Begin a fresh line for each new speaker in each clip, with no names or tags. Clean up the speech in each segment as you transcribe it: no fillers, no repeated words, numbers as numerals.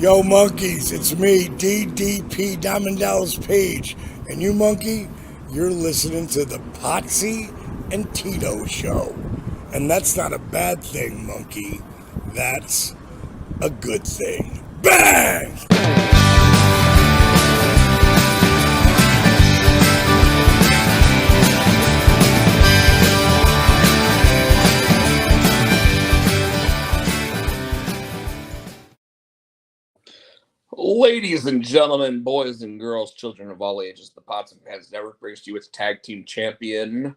Yo, monkeys, it's me, DDP Diamond Dallas Page. And you, monkey, you're listening to the Potsy and Tino show. And that's not a bad thing, monkey. That's a good thing. Bang!
Ladies and gentlemen, boys and girls, children of all ages, the Potsy Fans Network brings to you its tag team champion.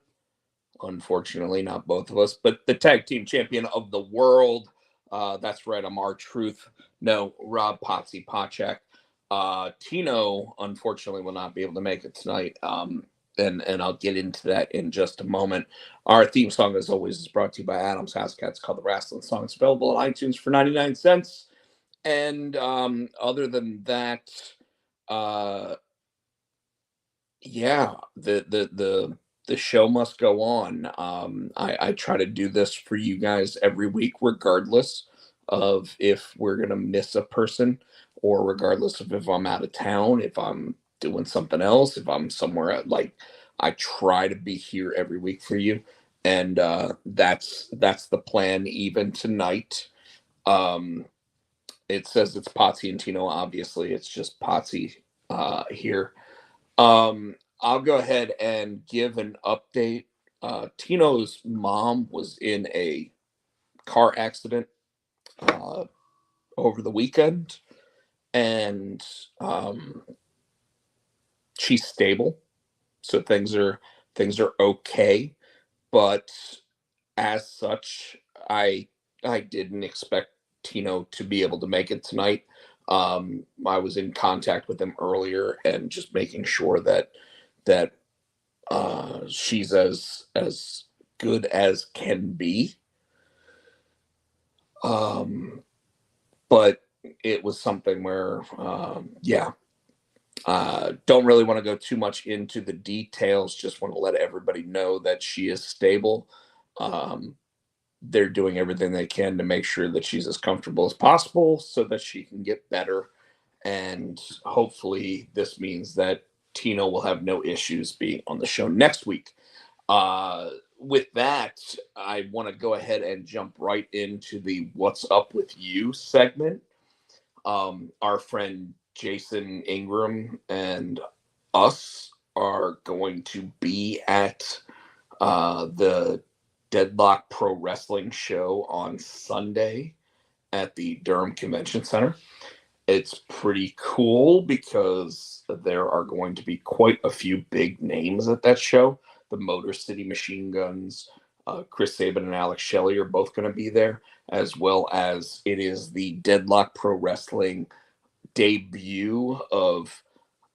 Unfortunately, not both of us, but the tag team champion of the world. That's right, I'm R-Truth. No, Rob Potsy Pochak. Tino, unfortunately, will not be able to make it tonight. And I'll get into that in just a moment. Our theme song, as always, is brought to you by Adam's House Cats, called The Wrestling Song. It's available on iTunes for 99 cents. And other than that, yeah, the show must go on. I try to do this for you guys every week, regardless of if we're gonna miss a person, or regardless of if I'm out of town, if I'm doing something else, if I'm somewhere I try to be here every week for you, and that's the plan. Even tonight. It says it's Potsy and Tino. Obviously, it's just Potsy here. I'll go ahead and give an update. Tino's mom was in a car accident uh, over the weekend, and she's stable, so things are okay. But as such, I didn't expect Tino to be able to make it tonight. I was in contact with him earlier and just making sure that she's as good as can be. But it was something where, yeah, don't really want to go too much into the details. Just want to let everybody know that she is stable. Um, they're doing everything they can to make sure that she's as comfortable as possible so that she can get better. And hopefully, this means that Tino will have no issues being on the show next week. With that, I want to go ahead and jump right into the What's Up With You segment. Our friend Jason Ingram and us are going to be at the Deadlock Pro Wrestling show on Sunday at the Durham Convention Center. It's pretty cool because there are going to be quite a few big names at that show. The Motor City Machine Guns, Chris Sabin and Alex Shelley are both going to be there, as well as it is the Deadlock Pro Wrestling debut of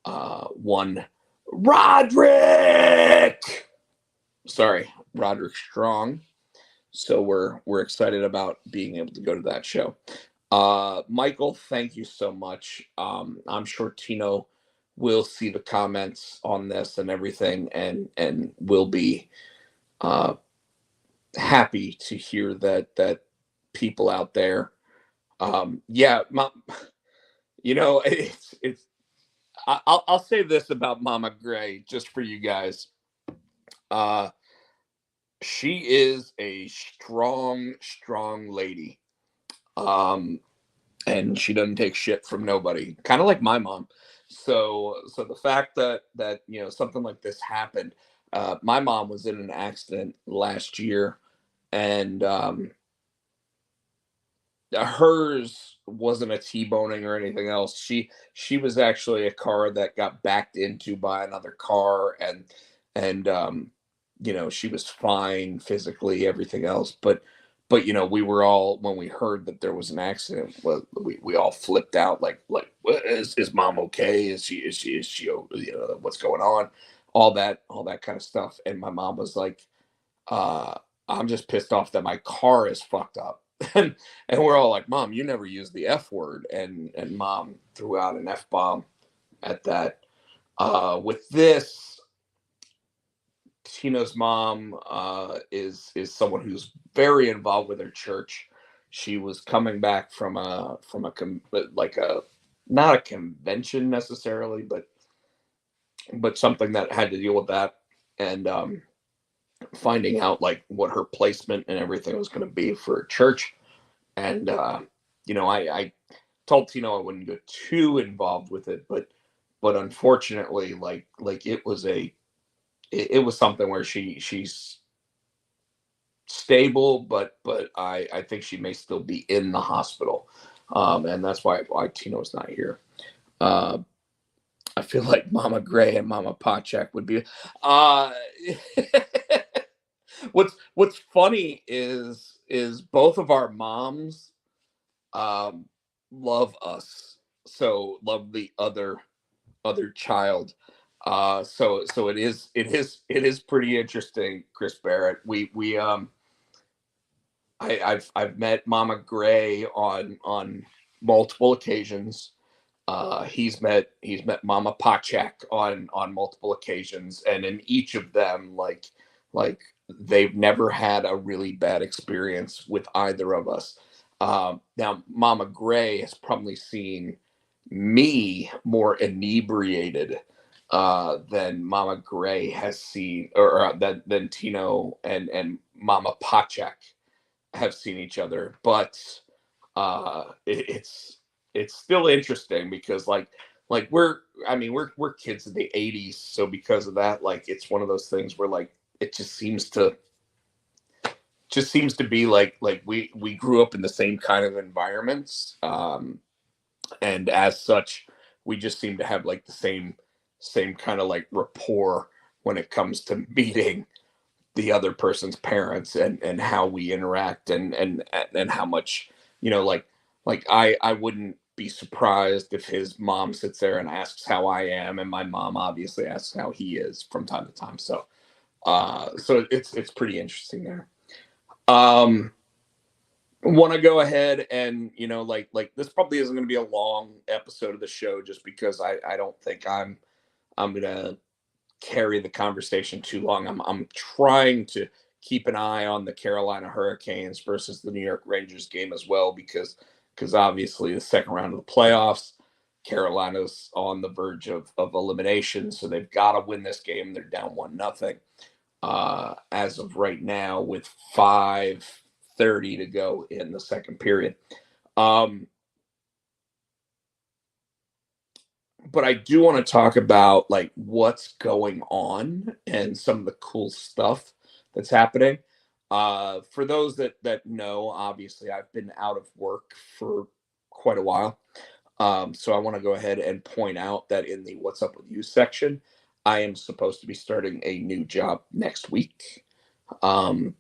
one Roderick. Sorry, Roderick Strong. So we're excited about being able to go to that show. Michael, thank you so much. I'm sure Tino will see the comments on this and everything, and will be happy to hear that people out there. Yeah, it's. I'll say this about Mama Gray just for you guys. She is a strong lady. And she doesn't take shit from nobody, kind of like my mom. So the fact that something like this happened. My mom was in an accident last year, and hers wasn't a T-boning or anything else. She was actually a car that got backed into by another car, and she was fine physically, everything else. But we were all, when we heard that there was an accident, well, we all flipped out, like what, is mom okay? Is she what's going on? All that kind of stuff. And my mom was like, I'm just pissed off that my car is fucked up. And we're all like, Mom, you never use the F word. And Mom threw out an F bomb at that. With this, Tina's mom is someone who's very involved with her church. She was coming back like a not a convention necessarily, but something that had to deal with that, and finding out like what her placement and everything was going to be for church. And I told Tino I wouldn't get too involved with it, but unfortunately, like it was something where she's stable, but I think she may still be in the hospital, and that's why Tino's not here. Uh, I feel like Mama Gray and Mama Potchak would be. Uh, what's funny is both of our moms um, love us, so love the other child. So it is pretty interesting, Chris Barrett. We I've met Mama Gray on multiple occasions. He's met Mama Pachak on multiple occasions, and in each of them, like they've never had a really bad experience with either of us. Now, Mama Gray has probably seen me more inebriated than Mama Gray has seen, or than Tino and Mama Pachak have seen each other, but it's still interesting because like we're kids of the 80s, so because of that, like it's one of those things where like it just seems to be like we grew up in the same kind of environments, and as such we just seem to have like the same kind of like rapport when it comes to meeting the other person's parents, and how we interact, and how much, like I wouldn't be surprised if his mom sits there and asks how I am, and my mom obviously asks how he is from time to time. So it's pretty interesting there. um Want to go ahead and, like this probably isn't going to be a long episode of the show, just because I don't think I'm gonna carry the conversation too long. I'm trying to keep an eye on the Carolina Hurricanes versus the New York Rangers game as well, because obviously the second round of the playoffs, Carolina's on the verge of elimination, so they've got to win this game. They're down 1-0 as of right now with 5:30 to go in the second period. Um, but I do want to talk about like what's going on and some of the cool stuff that's happening. For those that know, obviously I've been out of work for quite a while. So I want to go ahead and point out that in the "What's Up with You" section, I am supposed to be starting a new job next week. Um,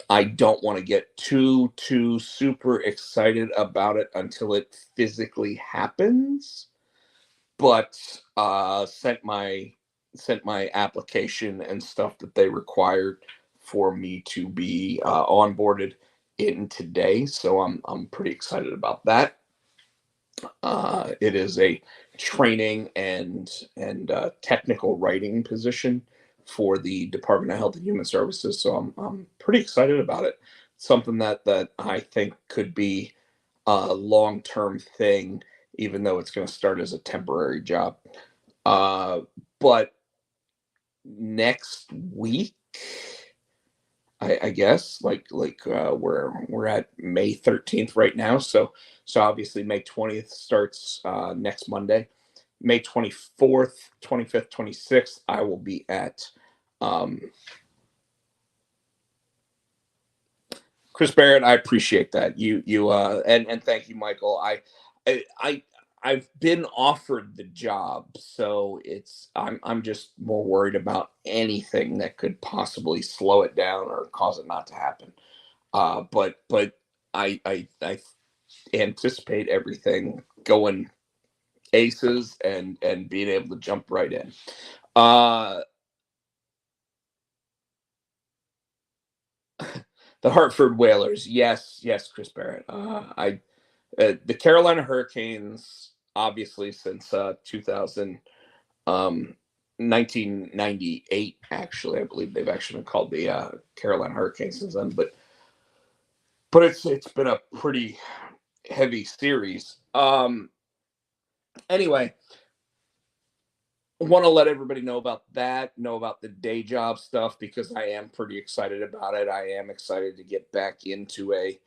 I don't want to get too super excited about it until it physically happens, but sent my application and stuff that they required for me to be onboarded in today. So I'm pretty excited about that. It is a training and technical writing position for the Department of Health and Human Services. So I'm pretty excited about it. Something that I think could be a long term thing, even though it's going to start as a temporary job. Uh, but next week, I guess, we're at May 13th right now, so obviously May 20th starts next Monday. May 24th, 25th, 26th, I will be at um, Chris Barrett. I appreciate that. And thank you, Michael. I I've been offered the job, so I'm just more worried about anything that could possibly slow it down or cause it not to happen. But I anticipate everything going aces and being able to jump right in. Uh, the Hartford Whalers, yes, Chris Barrett. I The Carolina Hurricanes, obviously since 2000, um, 1998. Actually, I believe they've actually been called the Carolina Hurricanes since then. But but it's been a pretty heavy series. Anyway, want to let everybody know about that, know about the day job stuff, because I am pretty excited about it. I am excited to get back into a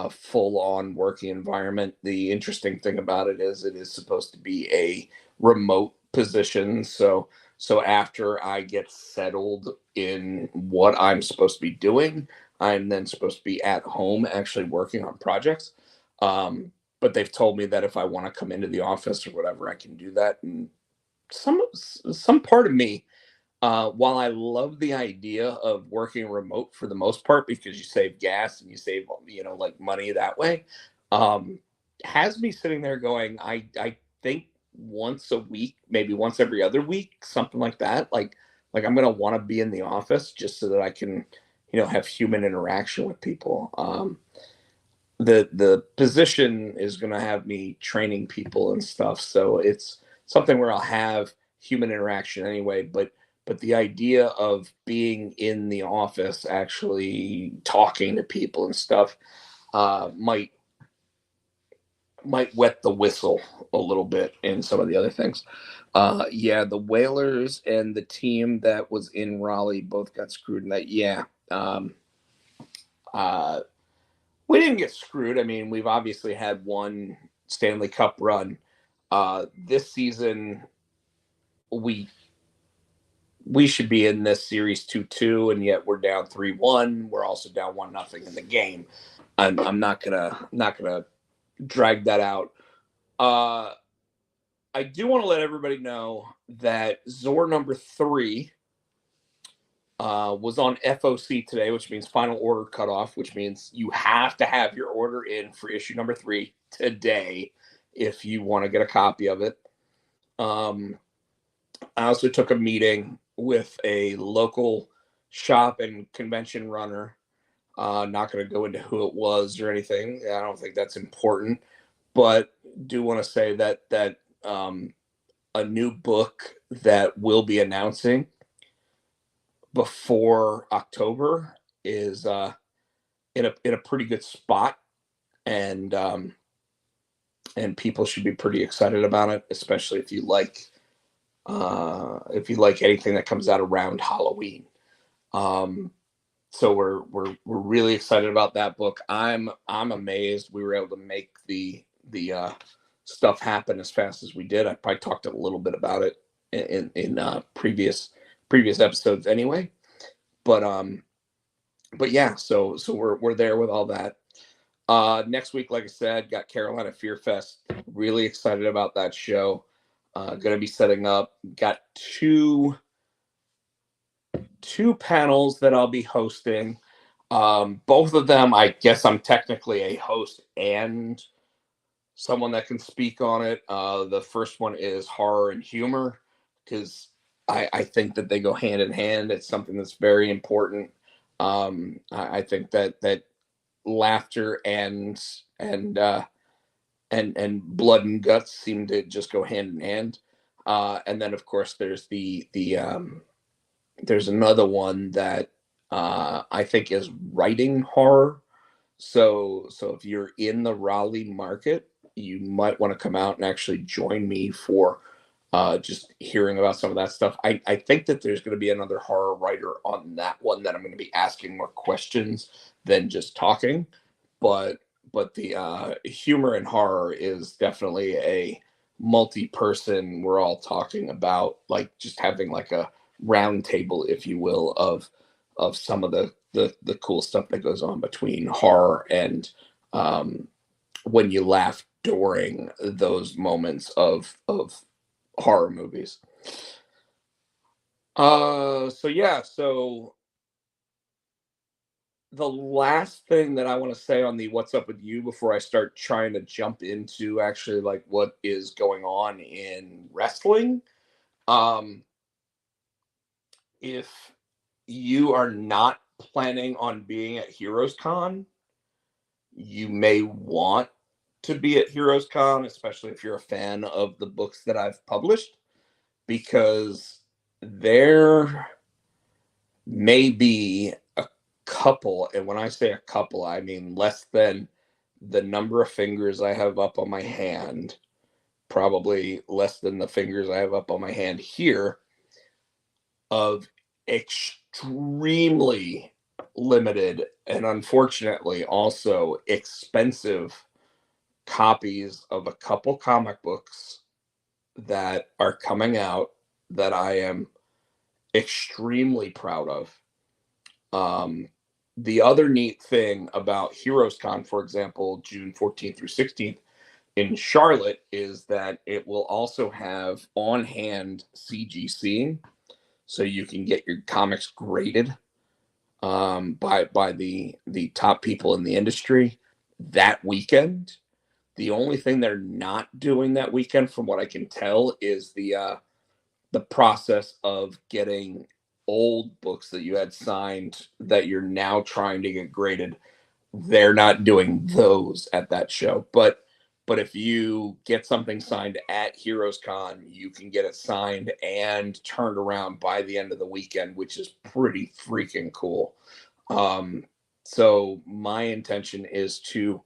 full on working environment. The interesting thing about it is supposed to be a remote position. So after I get settled in what I'm supposed to be doing, I'm then supposed to be at home actually working on projects. But they've told me that if I want to come into the office or whatever, I can do that. And some part of me, while I love the idea of working remote for the most part because you save gas and you save, like money that way, um, has me sitting there going, I think once a week, maybe once every other week, something like that. Like I'm gonna want to be in the office just so that I can, have human interaction with people. The position is going to have me training people and stuff, so it's something where I'll have human interaction anyway, but the idea of being in the office actually talking to people and stuff might wet the whistle a little bit in some of the other things. Yeah, the Whalers and the team that was in Raleigh both got screwed in that. Yeah. Uh we didn't get screwed. I mean, we've obviously had one Stanley Cup run. This season, we we should be in this series 2-2, and yet we're down 3-1. We're also down 1-0 in the game. I'm not gonna drag that out. Uh, I do want to let everybody know that Zor number 3 was on FOC today, which means final order cutoff, which means you have to have your order in for issue number 3 today if you want to get a copy of it. I also took a meeting with a local shop and convention runner. Not going to go into who it was or anything. I don't think that's important, but do want to say that a new book that we'll be announcing before October is in a pretty good spot, and and people should be pretty excited about it, especially if you like anything that comes out around Halloween. Um, so we're really excited about that book. I'm amazed we were able to make the stuff happen as fast as we did. I probably talked a little bit about it in previous episodes anyway. But but yeah, so we're there with all that. Next week, like I said, got Carolina Fear Fest. Really excited about that show. Going to be setting up. Got two panels that I'll be hosting. Both of them, I guess I'm technically a host and someone that can speak on it. The first one is horror and humor because I think that they go hand in hand. It's something that's very important. I think that laughter and blood and guts seem to just go hand in hand. And then of course there's another one that I think is writing horror. So if you're in the Raleigh market, you might want to come out and actually join me for just hearing about some of that stuff. I think that there's going to be another horror writer on that one that I'm going to be asking more questions than just talking. But the humor and horror is definitely a multi-person. We're all talking about like just having like a round table, if you will, of some of the cool stuff that goes on between horror and when you laugh during those moments of horror movies. So yeah, so the last thing that I want to say on the what's up with you before I start trying to jump into actually like what is going on in wrestling. Um, if you are not planning on being at Heroes Con, you may want to be at Heroes Con, especially if you're a fan of the books that I've published, because there may be a couple, and when I say a couple, I mean less than the number of fingers I have up on my hand, probably less than the fingers I have up on my hand here, of extremely limited and unfortunately also expensive copies of a couple comic books that are coming out that I am extremely proud of. The other neat thing about Heroes Con, for example, June 14th through 16th in Charlotte, is that it will also have on hand CGC, so you can get your comics graded by the top people in the industry that weekend. The only thing they're not doing that weekend, from what I can tell, is the process of getting old books that you had signed that you're now trying to get graded. They're not doing those at that show. But if you get something signed at Heroes Con, you can get it signed and turned around by the end of the weekend, which is pretty freaking cool. So my intention is to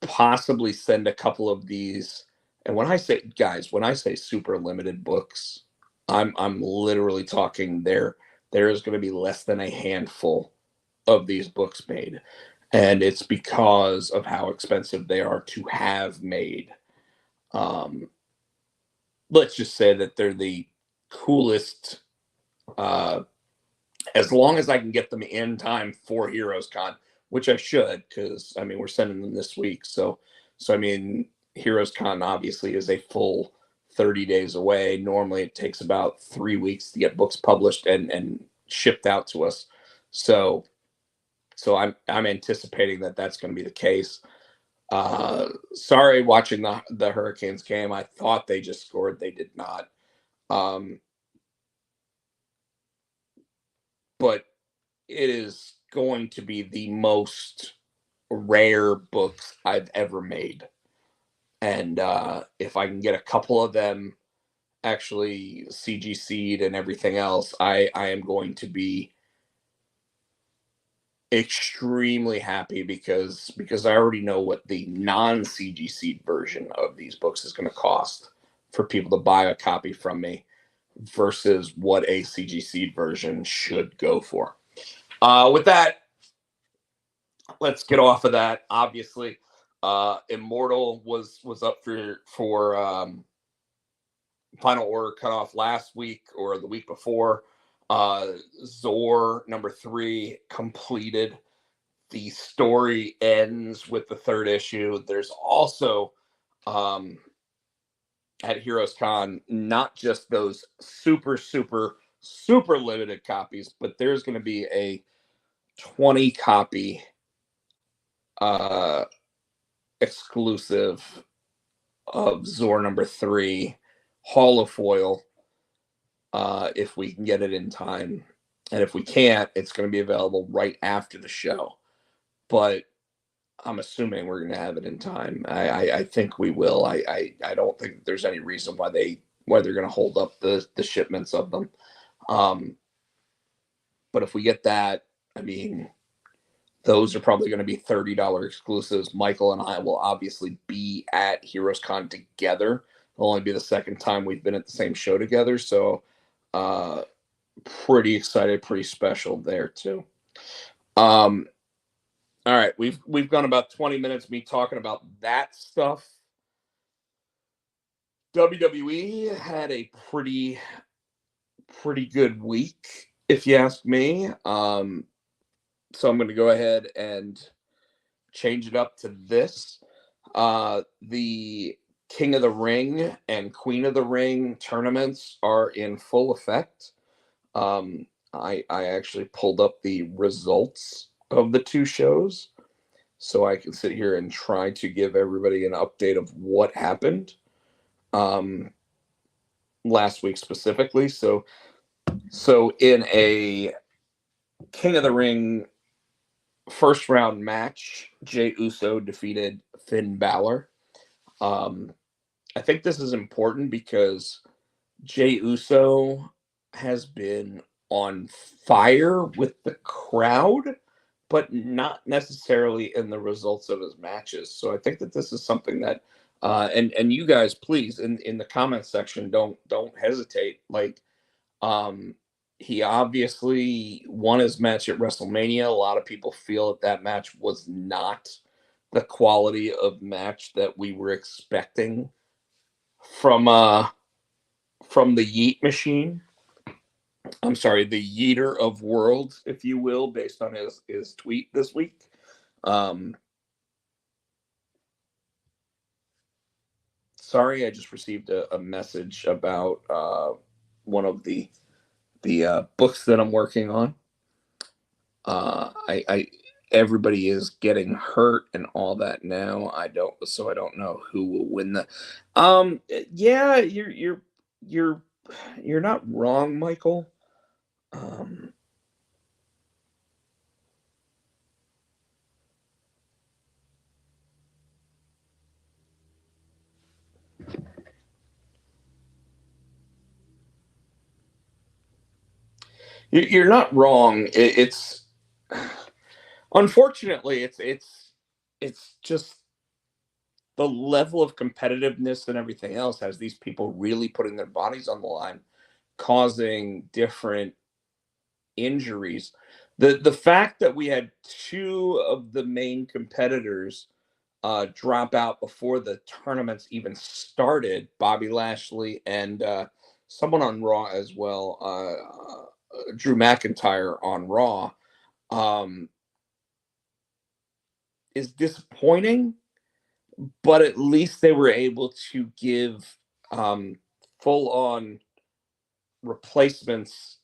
possibly send a couple of these. And when I say, guys, when I say super limited books, I'm literally talking there is going to be less than a handful of these books made, and it's because of how expensive they are to have made. Um, let's just say that they're the coolest. Uh, as long as I can get them in time for Heroes Con, which I should, because I mean we're sending them this week. So I mean Heroes Con obviously is a full 30 days away. Normally it takes about 3 weeks to get books published and shipped out to us. So I'm anticipating that that's going to be the case. Sorry, watching the Hurricanes game. I thought they just scored. They did not. Um, but it is going to be the most rare books I've ever made. And if I can get a couple of them actually CGC'd and everything else, I am going to be extremely happy because I already know what the non-CGC'd version of these books is going to cost for people to buy a copy from me versus what a CGC'd version should go for. With that, let's get off of that. Obviously, Immortal was up for final order cutoff last week or the week before. Zor #3 completed. The story ends with the third issue. There's also at Heroes Con not just those super limited copies, but there's going to be a 20 copy exclusive of Zor #3 holofoil if we can get it in time. And if we can't, it's going to be available right after the show. But I'm assuming we're going to have it in time. I think we will. I don't think there's any reason why they're going to hold up the shipments of them. But if we get that, I mean, those are probably going to be $30 exclusives. Michael and I will obviously be at Heroes Con together. It'll only be the second time we've been at the same show together. So pretty excited, pretty special there too. All right, we've gone about 20 minutes me talking about that stuff. WWE had a pretty good week, if you ask me. So I'm going to go ahead and change it up to this. The King of the Ring and Queen of the Ring tournaments are in full effect. I actually pulled up the results of the two shows so I can sit here and try to give everybody an update of what happened last week specifically. So in a King of the Ring first round match, Jey Uso defeated Finn Balor. I think this is important because Jey Uso has been on fire with the crowd but not necessarily in the results of his matches. So I think that this is something that, and you guys, please, in the comment section, don't hesitate. Like, um, he obviously won his match at WrestleMania. A lot of people feel that that match was not the quality of match that we were expecting from from the Yeet Machine. I'm sorry, the Yeeter of Worlds, if you will, based on his tweet this week. Um, Sorry, I just received a message about one of the books that I'm working on. I everybody is getting hurt and all that now. I don't know who will win the. Yeah, you're you're not wrong, Michael. Um, you're not wrong. It's unfortunately it's just the level of competitiveness and everything else has these people really putting their bodies on the line, causing different injuries. The fact that we had two of the main competitors drop out before the tournaments even started, Bobby Lashley and someone on Raw as well, Drew McIntyre on Raw, um, is disappointing, but at least they were able to give full on replacements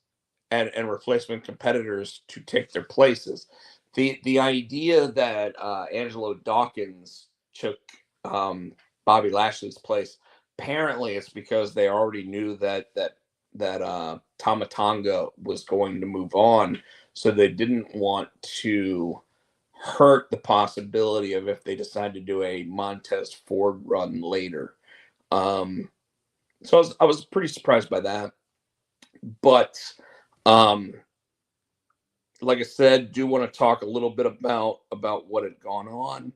and replacement competitors to take their places. The idea that Angelo Dawkins took Bobby Lashley's place, apparently it's because they already knew that Tama Tonga was going to move on, so they didn't want to hurt the possibility of if they decide to do a Montez Ford run later. Um, so I was pretty surprised by that, but um, like I said, do want to talk a little bit about what had gone on.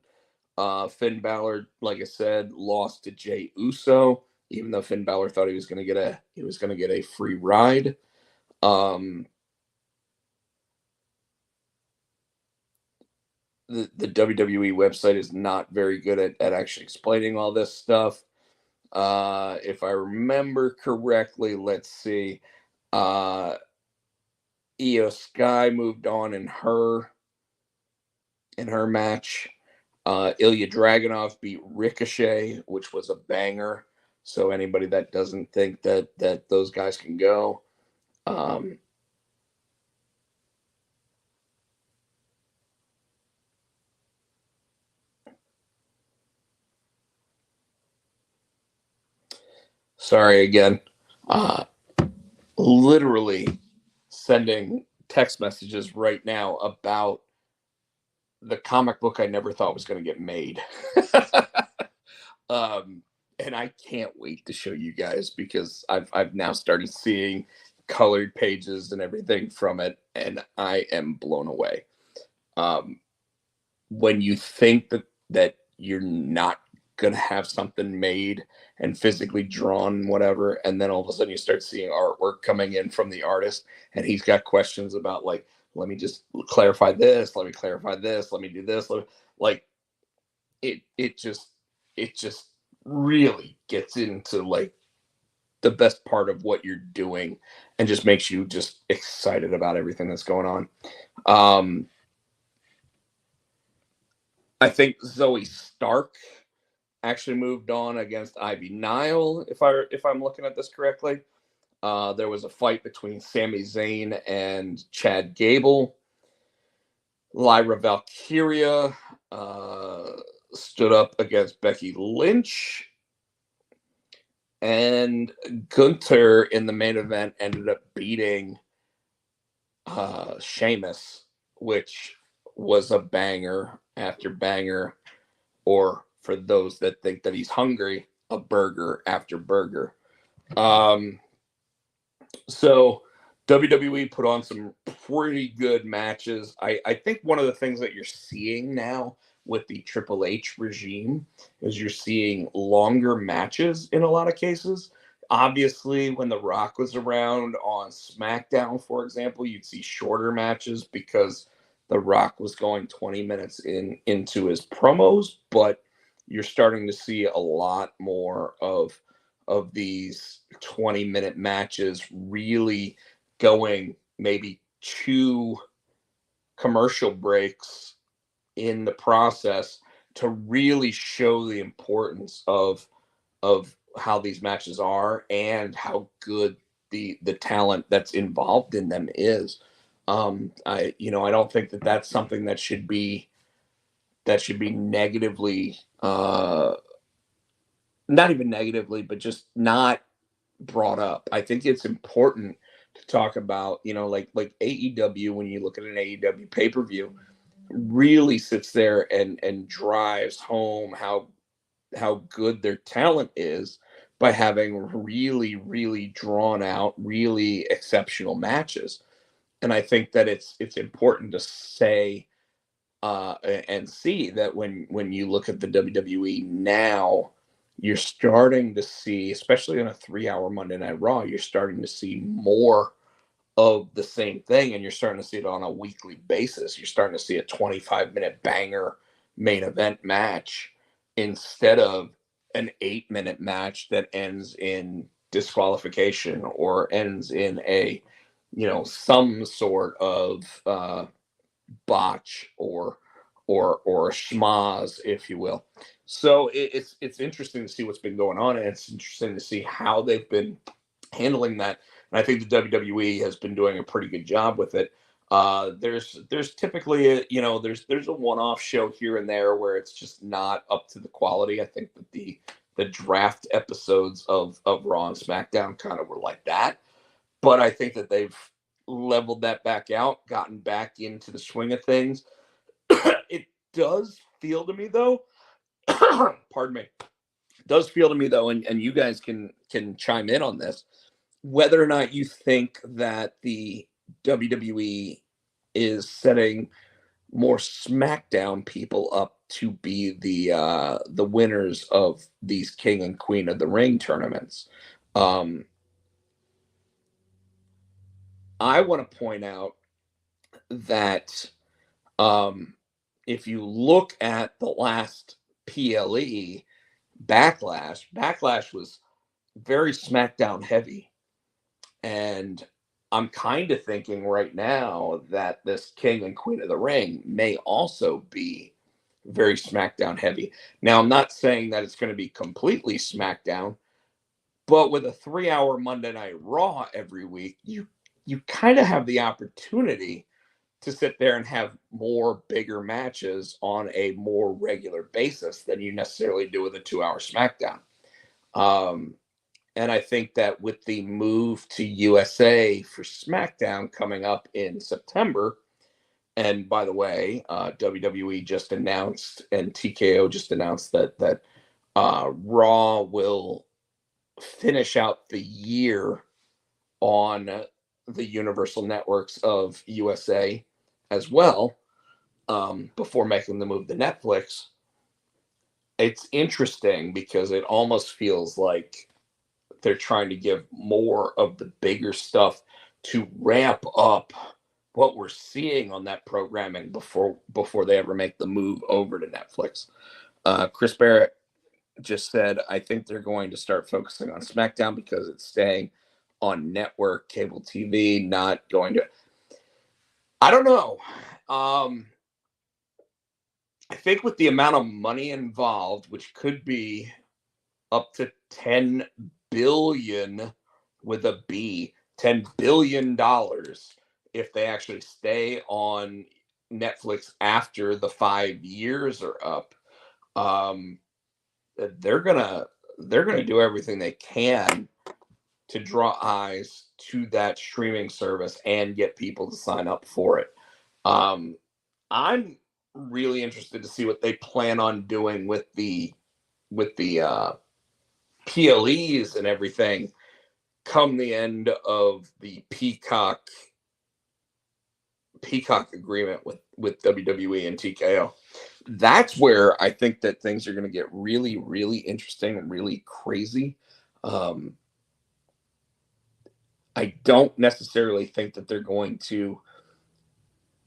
Finn Balor, like I said, lost to Jey Uso, even though Finn Balor thought he was gonna get a free ride. Um, the WWE website is not very good at actually explaining all this stuff. If I remember correctly, let's see. Uh, Io Sky moved on in her match. Ilya Dragunov beat Ricochet, which was a banger. So anybody that doesn't think that those guys can go, um, sorry again. Uh, Literally sending text messages right now about the comic book I never thought was going to get made. um, and I can't wait to show you guys because I've now started seeing colored pages and everything from it, and I am blown away. Um, when you think that you're not gonna have something made and physically drawn, whatever, and then all of a sudden you start seeing artwork coming in from the artist, and he's got questions about like, let me just clarify this, let me clarify this, let me do this, like it just really gets into like the best part of what you're doing and just makes you just excited about everything that's going on. I think Zoe Stark actually moved on against Ivy Nile, if I'm looking at this correctly. There was a fight between Sami Zayn and Chad Gable. Lyra Valkyria stood up against Becky Lynch. And Gunther in the main event ended up beating Sheamus, which was a banger after banger, or for those that think that he's hungry, a burger after burger. So WWE put on some pretty good matches. I think one of the things that you're seeing now with the Triple H regime is you're seeing longer matches in a lot of cases. Obviously, when The Rock was around on SmackDown, for example, you'd see shorter matches because The Rock was going 20 minutes into his promos, but you're starting to see a lot more of these 20-minute matches really going maybe 2 commercial breaks in the process to really show the importance of how these matches are and how good the talent that's involved in them is. I don't think that that's something that should be negatively, not even negatively, but just not brought up. I think it's important to talk about, like AEW. When you look at an AEW pay per view, really sits there and drives home how good their talent is by having really, really drawn out, really exceptional matches. And I think that it's important to say, and see that when you look at the WWE now, you're starting to see, especially on a 3-hour Monday Night Raw, you're starting to see more of the same thing, and you're starting to see it on a weekly basis. You're starting to see a 25-minute banger main event match instead of an 8-minute match that ends in disqualification or ends in a some sort of botch or a schmoz, if you will. So it's interesting to see what's been going on, and it's interesting to see how they've been handling that. And I think the WWE has been doing a pretty good job with it. There's typically there's a one-off show here and there where it's just not up to the quality. I think that the draft episodes of Raw and SmackDown kind of were like that, but I think that they've leveled that back out, gotten back into the swing of things. It does feel to me though, pardon me, it does feel to me though, and you guys can chime in on this, whether or not you think that the WWE is setting more SmackDown people up to be the winners of these King and Queen of the Ring tournaments. Um, I want to point out that if you look at the last PLE Backlash was very SmackDown heavy. And I'm kind of thinking right now that this King and Queen of the Ring may also be very SmackDown heavy. Now, I'm not saying that it's going to be completely SmackDown, but with a 3-hour Monday Night Raw every week, you kind of have the opportunity to sit there and have more bigger matches on a more regular basis than you necessarily do with a 2-hour SmackDown. And I think that with the move to USA for SmackDown coming up in September, and by the way, WWE just announced and TKO just announced that Raw will finish out the year on the Universal Networks of USA as well, before making the move to Netflix. It's interesting because it almost feels like they're trying to give more of the bigger stuff to ramp up what we're seeing on that programming before they ever make the move over to Netflix. Chris Barrett just said, I think they're going to start focusing on SmackDown because it's staying on network cable TV, not going to. I don't know. I think with the amount of money involved, which could be up to 10 billion with a B, $10 billion if they actually stay on Netflix after the 5 years are up. They're gonna do everything they can to draw eyes to that streaming service and get people to sign up for it. I'm really interested to see what they plan on doing with the PLEs and everything come the end of the Peacock agreement with WWE and TKO. That's where I think that things are going to get really, really interesting and really crazy. I don't necessarily think that they're going to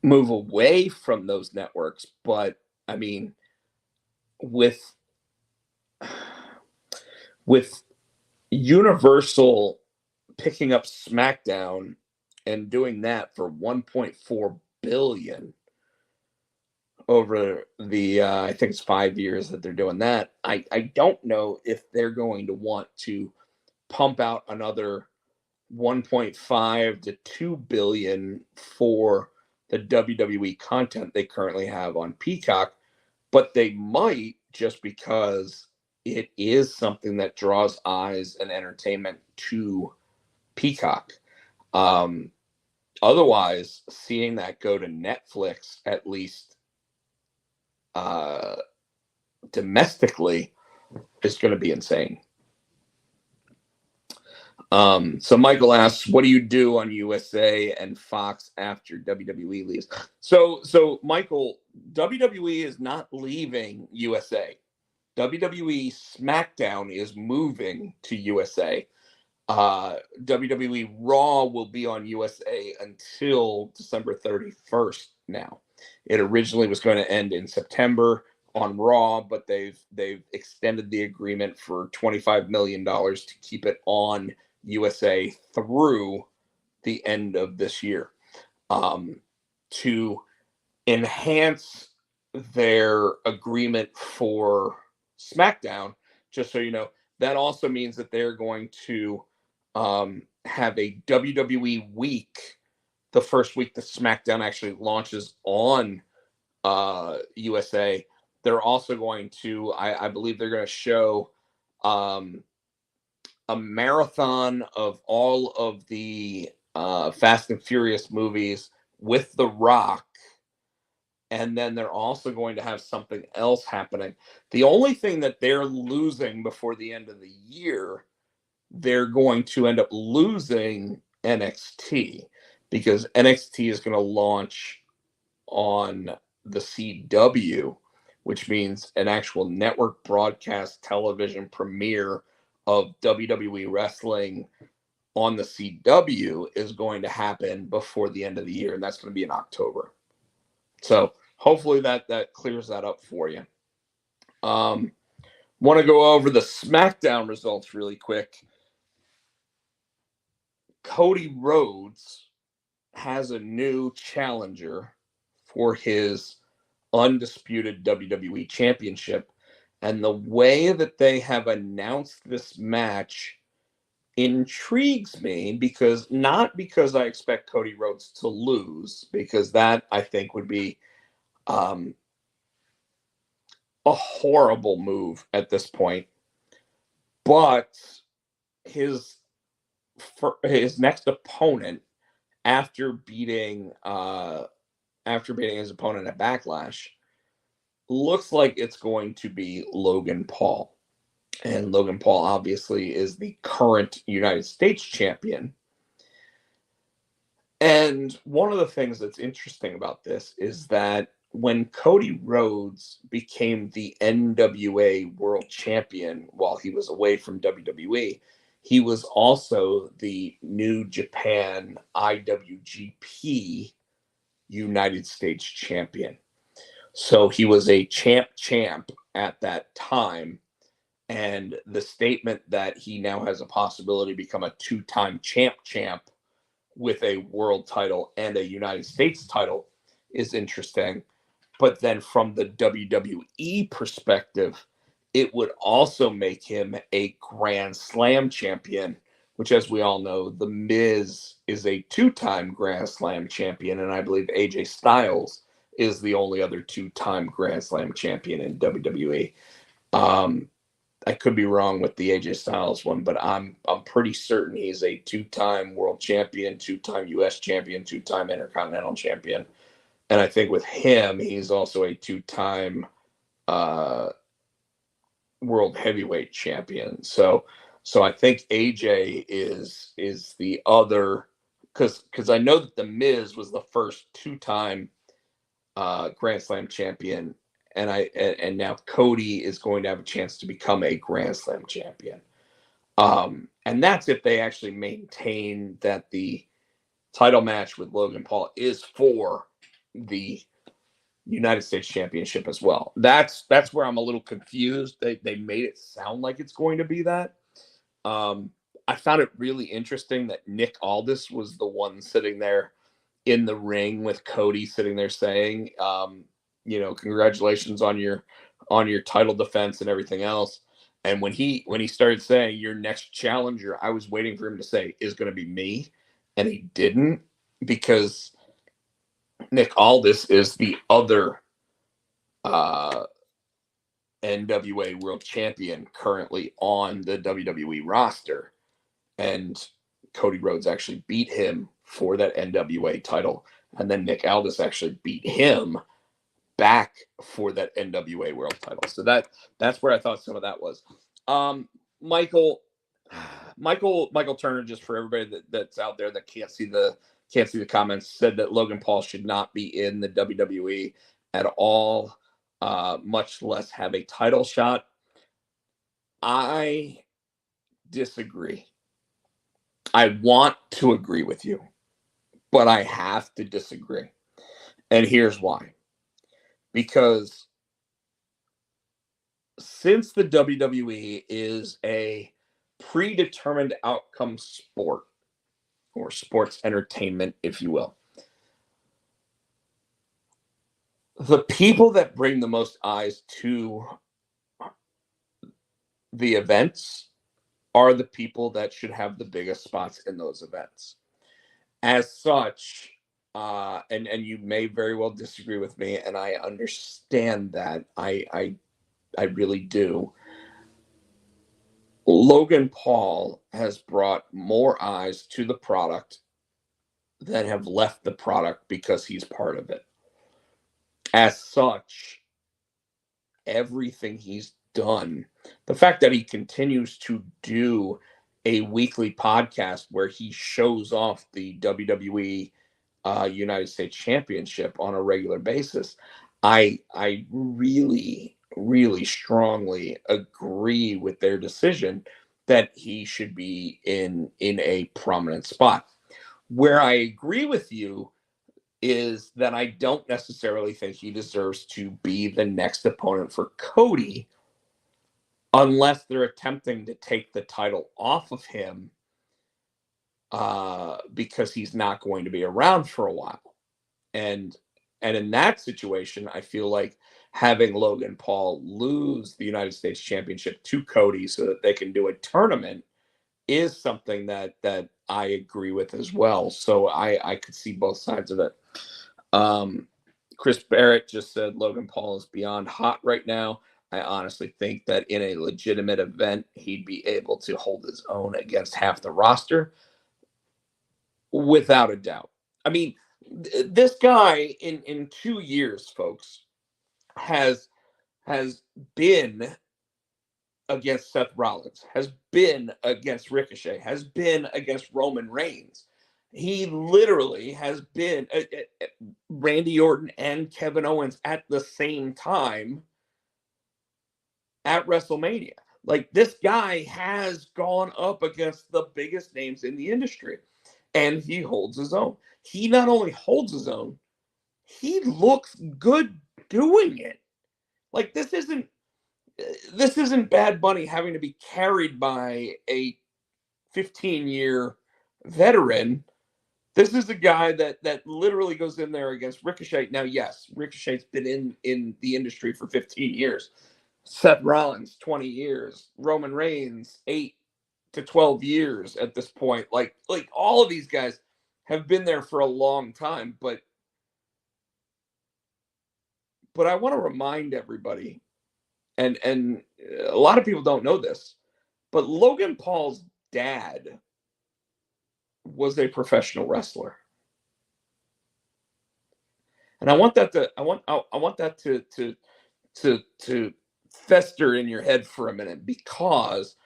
move away from those networks, but I mean, with with Universal picking up SmackDown and doing that for 1.4 billion over the I think it's 5 years that they're doing that. I don't know if they're going to want to pump out another 1.5 to 2 billion for the WWE content they currently have on Peacock, but they might, just because it is something that draws eyes and entertainment to Peacock. Otherwise, seeing that go to Netflix, at least domestically, is going to be insane. So Michael asks, what do you do on USA and Fox after WWE leaves? So Michael, WWE is not leaving USA. WWE SmackDown is moving to USA. WWE Raw will be on USA until December 31st now. It originally was going to end in September on Raw, but they've extended the agreement for $25 million to keep it on USA through the end of this year, to enhance their agreement for SmackDown. Just so you know, that also means that they're going to have a WWE week the first week that SmackDown actually launches on USA. They're also going to, I believe they're going to show a marathon of all of the Fast and Furious movies with The Rock. And then they're also going to have something else happening. The only thing that they're losing before the end of the year, they're going to end up losing NXT, because NXT is going to launch on the CW, which means an actual network broadcast television premiere of WWE wrestling on the CW is going to happen before the end of the year, and that's going to be in October. So hopefully that clears that up for you. Want to go over the SmackDown results really quick. Cody Rhodes has a new challenger for his undisputed WWE championship. And the way that they have announced this match intrigues me, not because I expect Cody Rhodes to lose, because that I think would be a horrible move at this point. But his next opponent, after beating his opponent at Backlash, looks like it's going to be Logan Paul. And Logan Paul obviously is the current United States champion. And one of the things that's interesting about this is that when Cody Rhodes became the NWA World Champion while he was away from WWE, he was also the New Japan IWGP United States Champion. So he was a champ at that time. And the statement that he now has a possibility to become a two-time champ with a world title and a United States title is interesting. But then from the WWE perspective, it would also make him a Grand Slam champion, which, as we all know, The Miz is a two-time Grand Slam champion, and I believe AJ Styles is the only other two-time Grand Slam champion in WWE. I could be wrong with the AJ Styles one, but I'm pretty certain he's a two-time world champion, two-time US champion, two-time Intercontinental champion. And I think with him, he's also a two-time world heavyweight champion. So So I think AJ is the other, because I know that the Miz was the first two-time Grand Slam champion, and now Cody is going to have a chance to become a Grand Slam champion. And that's if they actually maintain that the title match with Logan Paul is for the United States Championship as well. That's where I'm a little confused. They made it sound like it's going to be that. Um, I found it really interesting that Nick Aldis was the one sitting there in the ring with Cody, sitting there saying, congratulations on your title defense and everything else. And when he started saying your next challenger, I was waiting for him to say is going to be me, and he didn't, because Nick Aldis is the other uh, NWA World Champion currently on the WWE roster, and Cody Rhodes actually beat him for that NWA title, and then Nick Aldis actually beat him back for that NWA World title. So that's where I thought some of that was. Michael Turner, just for everybody that's out there that can't see the comments, said that Logan Paul should not be in the WWE at all, much less have a title shot. I disagree. I want to agree with you, but I have to disagree. And here's why. Because since the WWE is a predetermined outcome sport, or sports entertainment, if you will, the people that bring the most eyes to the events are the people that should have the biggest spots in those events. As such, and you may very well disagree with me, and I understand that. I really do. Logan Paul has brought more eyes to the product than have left the product because he's part of it. As such, everything he's done, the fact that he continues to do a weekly podcast where he shows off the WWE United States Championship on a regular basis, I really, really strongly agree with their decision that he should be in a prominent spot. Where I agree with you is that I don't necessarily think he deserves to be the next opponent for Cody unless they're attempting to take the title off of him, because he's not going to be around for a while. And in that situation, I feel like having Logan Paul lose the United States Championship to Cody so that they can do a tournament is something that I agree with as well. So I could see both sides of it. Chris Barrett just said Logan Paul is beyond hot right now. I honestly think that in a legitimate event, he'd be able to hold his own against half the roster, without a doubt. I mean, this guy in 2 years, folks, has been against Seth Rollins, has been against Ricochet, has been against Roman Reigns. He literally has been Randy Orton and Kevin Owens at the same time at WrestleMania. Like, this guy has gone up against the biggest names in the industry, and he holds his own. He not only holds his own, he looks good doing it. Like, this isn't Bad Bunny having to be carried by a 15-year veteran. This is a guy that literally goes in there against Ricochet. Now, yes, Ricochet's been in the industry for 15 years. Seth Rollins, 20 years. Roman Reigns, 8 to 12 years at this point. Like all of these guys have been there for a long time, but I want to remind everybody, and a lot of people don't know this, but Logan Paul's dad was a professional wrestler. And I want that to fester in your head for a minute, because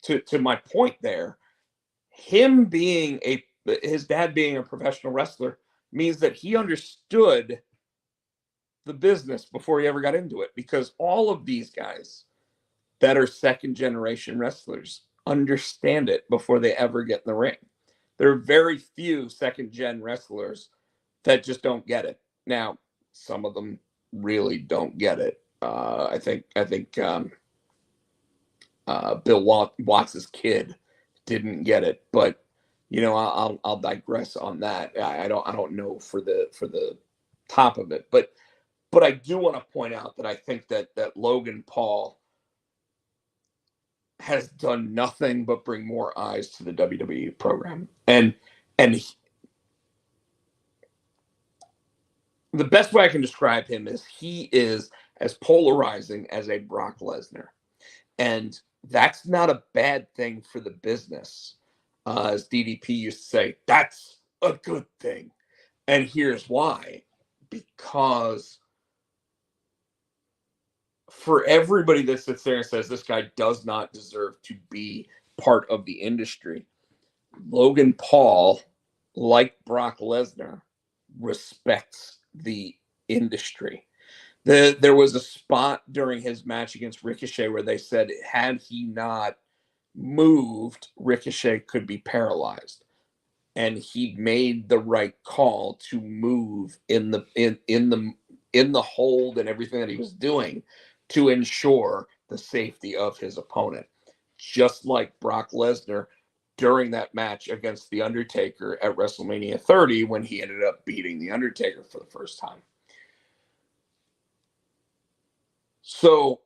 to my point there, him being his dad being a professional wrestler means that he understood the business before he ever got into it, because all of these guys that are second generation wrestlers understand it before they ever get in the ring. There are very few second gen wrestlers that just don't get it. Now, some of them really don't get it. I think Bill Watts' kid didn't get it, but I'll digress on that. I don't know for the top of it, but I do want to point out that I think that Logan Paul has done nothing but bring more eyes to the WWE program, and the best way I can describe him is he is as polarizing as a Brock Lesnar. And that's not a bad thing for the business. As DDP used to say, that's a good thing. And here's why. Because for everybody that sits there and says this guy does not deserve to be part of the industry, Logan Paul, like Brock Lesnar, respects the industry. There was a spot during his match against Ricochet where they said had he not moved, Ricochet could be paralyzed, and he made the right call to move in the hold and everything that he was doing to ensure the safety of his opponent. Just like Brock Lesnar during that match against The Undertaker at WrestleMania 30 when he ended up beating The Undertaker for the first time. So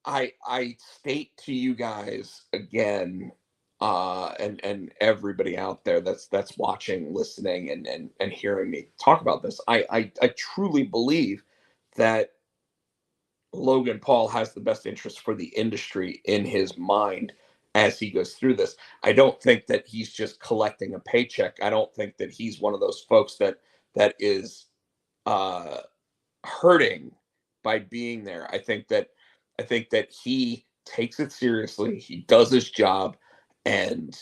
I state to you guys again, and everybody out there that's watching, listening, and hearing me talk about this, I truly believe that Logan Paul has the best interest for the industry in his mind as he goes through this. I don't think that he's just collecting a paycheck. I don't think that he's one of those folks that is hurting by being there. I think that he takes it seriously. He does his job, and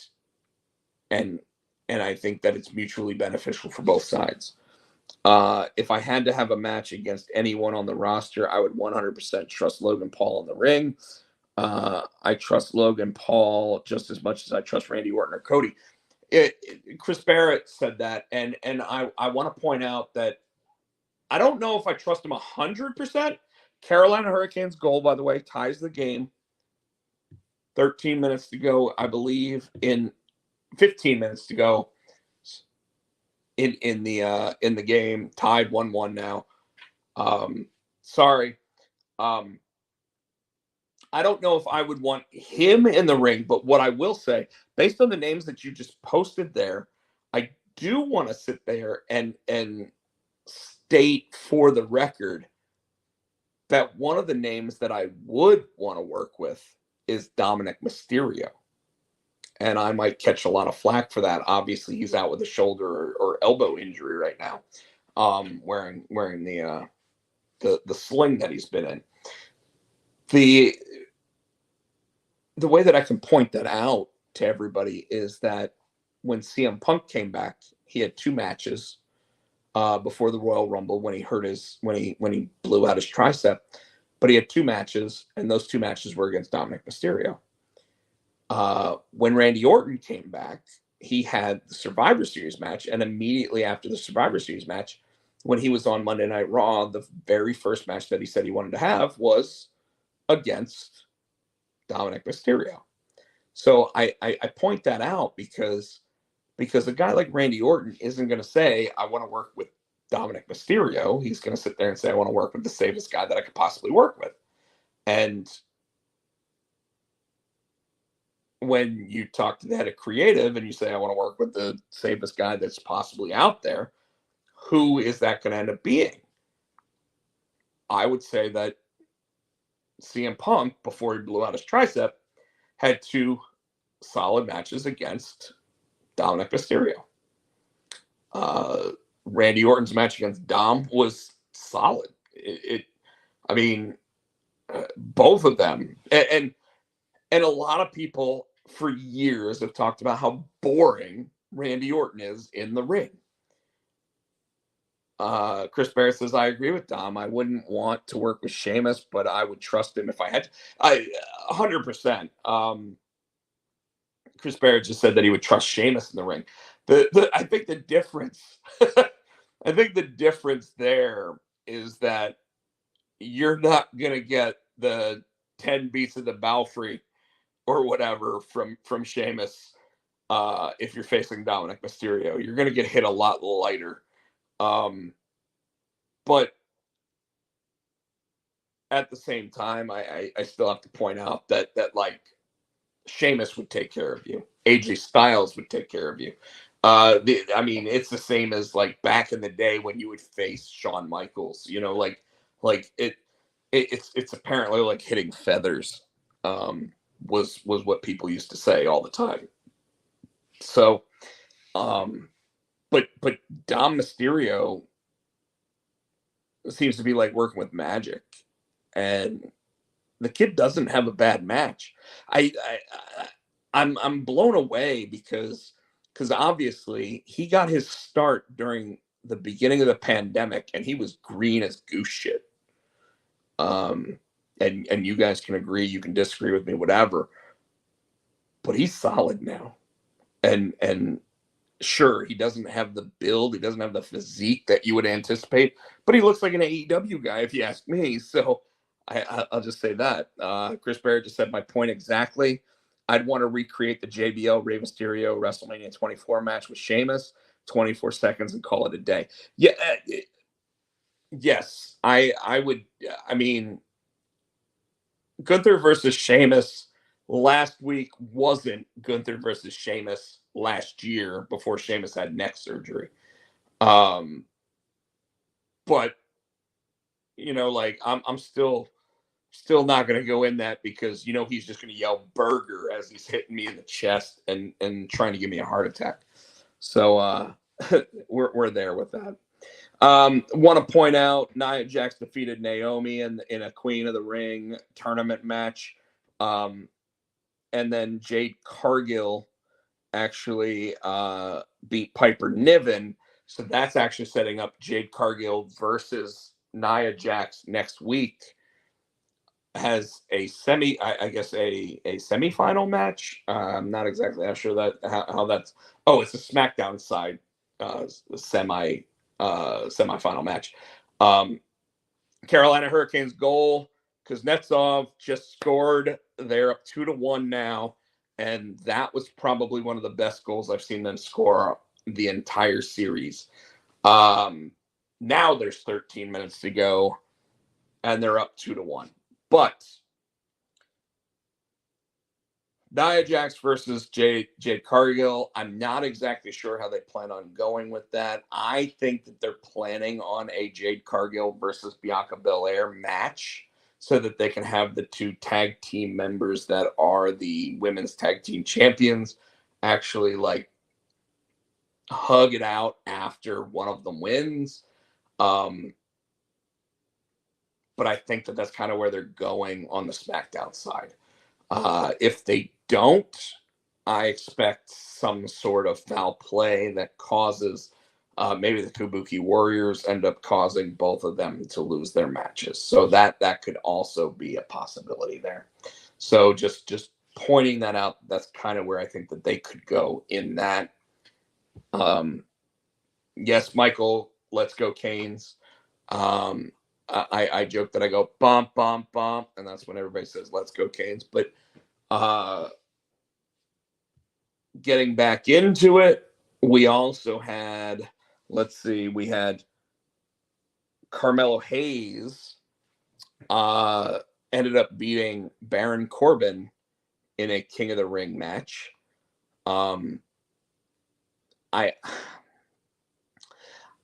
I think that it's mutually beneficial for both sides. If I had to have a match against anyone on the roster, I would 100% trust Logan Paul in the ring. I trust Logan Paul just as much as I trust Randy Orton or Cody. Chris Barrett said that, and I want to point out that I don't know if I trust him 100%. Carolina Hurricanes goal, by the way, ties the game. 13 minutes to go, I believe, in 15 minutes to go in the game, tied 1-1 now. Sorry. I don't know if I would want him in the ring, but what I will say, based on the names that you just posted there, I do want to sit there and state for the record that one of the names that I would want to work with is Dominic Mysterio. And I might catch a lot of flack for that. Obviously, he's out with a shoulder or elbow injury right now, wearing the sling that he's been in. The way that I can point that out to everybody is that when CM Punk came back, he had 2 matches before the Royal Rumble when he hurt when he blew out his tricep, but he had 2 matches, and those 2 matches were against Dominic Mysterio. When Randy Orton came back, he had the Survivor Series match, and immediately after the Survivor Series match, when he was on Monday Night Raw, the very first match that he said he wanted to have was against Dominic Mysterio. So I point that out because a guy like Randy Orton isn't going to say, I want to work with Dominic Mysterio. He's going to sit there and say, I want to work with the safest guy that I could possibly work with. And when you talk to the head of creative and you say, I want to work with the safest guy that's possibly out there, who is that going to end up being? I would say that CM Punk, before he blew out his tricep, had 2 solid matches against Dominic Mysterio. Randy Orton's match against Dom was solid. I mean, both of them, and And a lot of people for years have talked about how boring Randy Orton is in the ring. Chris Barrett says, I agree with Dom. I wouldn't want to work with Sheamus, but I would trust him if I had to. 100%. Chris Barrett just said that he would trust Sheamus in the ring. I think the difference, I think the difference there is that you're not gonna get the 10 beats of the Balfrey or whatever from Sheamus if you're facing Dominic Mysterio. You're gonna get hit a lot lighter. But at the same time, I still have to point out that like Sheamus would take care of you. AJ Styles would take care of you. I mean, it's the same as like back in the day when you would face Shawn Michaels. You know, like it's apparently like hitting feathers. Was what people used to say all the time. So, but Dom Mysterio seems to be like working with magic, and the kid doesn't have a bad match. I'm blown away because obviously he got his start during the beginning of the pandemic and he was green as goose shit. And you guys can agree, you can disagree with me, whatever. But he's solid now. And sure, he doesn't have the build, he doesn't have the physique that you would anticipate, but he looks like an AEW guy if you ask me. So I'll just say that. Chris Barrett just said my point exactly. I'd want to recreate the JBL Rey Mysterio WrestleMania 24 match with Sheamus, 24 seconds, and call it a day. Yeah, yes, I would. I mean, Gunther versus Sheamus last week wasn't Gunther versus Sheamus last year before Sheamus had neck surgery. But you know, like I'm still not going to go in that because you know he's just going to yell burger as he's hitting me in the chest and trying to give me a heart attack. So we're there with that. Want to point out Nia Jax defeated Naomi in a Queen of the Ring tournament match. And then Jade Cargill actually beat Piper Niven. So that's actually setting up Jade Cargill versus Nia Jax next week. Has a I guess a semifinal match. I'm not exactly sure that how that's. Oh, it's a SmackDown side semifinal match. Carolina Hurricanes goal. Kuznetsov just scored. They're up 2-1 now, and that was probably one of the best goals I've seen them score the entire series. Now there's 13 minutes to go, and they're up 2-1. But Nia Jax versus Jade Cargill, I'm not exactly sure how they plan on going with that. I think that they're planning on a Jade Cargill versus Bianca Belair match so that they can have the two tag team members that are the women's tag team champions actually like hug it out after one of them wins. But I think that that's kind of where they're going on the SmackDown side. If they don't, I expect some sort of foul play that causes maybe the Kabuki Warriors end up causing both of them to lose their matches. So that could also be a possibility there. So just pointing that out, that's kind of where I think that they could go in that. Yes, Michael, let's go Canes. I joke that I go bump, bump, bump, and that's when everybody says let's go Canes. But getting back into it, we also had, let's see, we had Carmelo Hayes ended up beating Baron Corbin in a King of the Ring match. I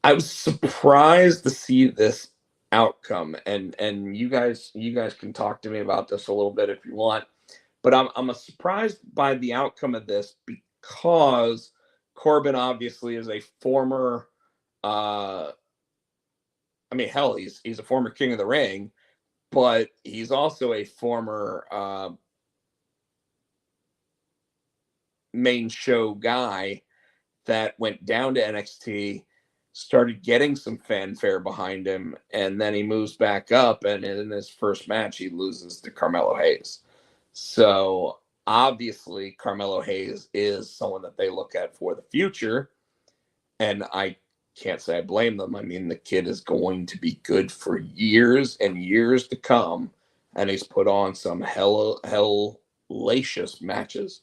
was surprised to see this outcome, and you guys can talk to me about this a little bit if you want, but I'm surprised by the outcome of this because Corbin obviously is a former I mean hell he's a former King of the Ring, but he's also a former main show guy that went down to NXT, started getting some fanfare behind him, and then he moves back up, and in his first match, he loses to Carmelo Hayes. So obviously, Carmelo Hayes is someone that they look at for the future, and I can't say I blame them. I mean, the kid is going to be good for years and years to come, and he's put on some hellacious matches.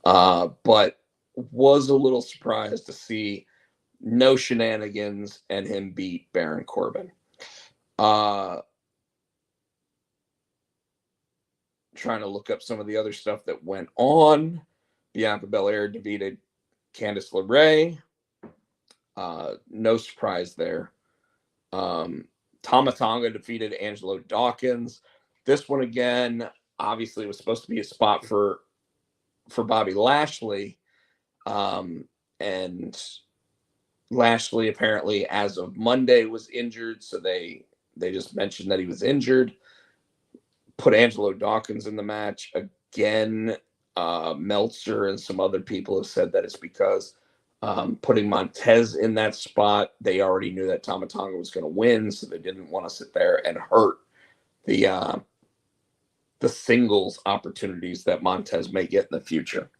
But was a little surprised to see no shenanigans and him beat Baron Corbin. Trying to look up some of the other stuff that went on. Bianca Belair defeated Candice LeRae. No surprise there. Tama Tonga defeated Angelo Dawkins. This one again, obviously, was supposed to be a spot for Bobby Lashley, and Lashley apparently, as of Monday, was injured, so they just mentioned that he was injured. Put Angelo Dawkins in the match again. Meltzer and some other people have said that it's because putting Montez in that spot, they already knew that Tama Tonga was going to win, so they didn't want to sit there and hurt the singles opportunities that Montez may get in the future.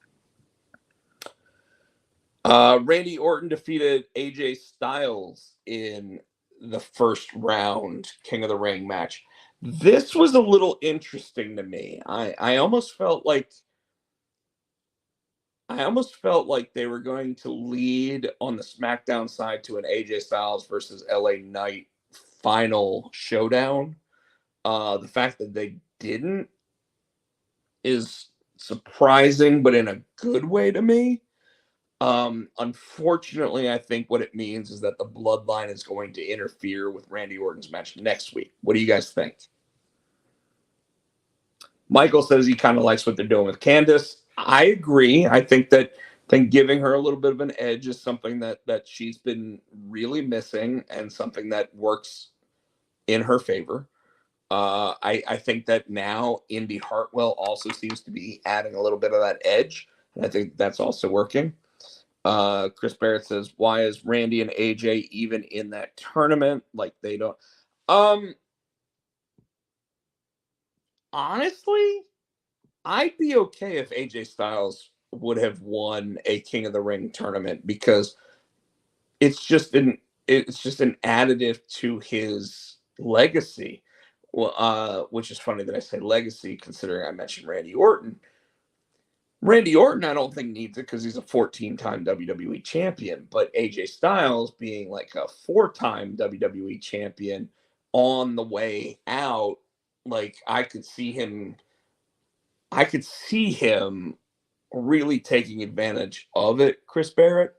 Randy Orton defeated AJ Styles in the first round King of the Ring match. This was a little interesting to me. I almost felt like they were going to lead on the SmackDown side to an AJ Styles versus LA Knight final showdown. The fact that they didn't is surprising, but in a good way to me. Unfortunately, I think what it means is that the Bloodline is going to interfere with Randy Orton's match next week. What do you guys think? Michael says he kind of likes what they're doing with Candice. I agree. I think giving her a little bit of an edge is something that she's been really missing, and something that works in her favor. I think that now Indy Hartwell also seems to be adding a little bit of that edge, and I think that's also working. Chris Barrett says, why is Randy and AJ even in that tournament? Like, they don't. Honestly, I'd be okay if AJ Styles would have won a King of the Ring tournament, because it's just an additive to his legacy. Well, which is funny that I say legacy, considering I mentioned Randy Orton. Randy Orton, I don't think needs it because he's a 14-time WWE champion. But AJ Styles, being like a 4-time WWE champion on the way out, like, I could see him really taking advantage of it, Chris Barrett.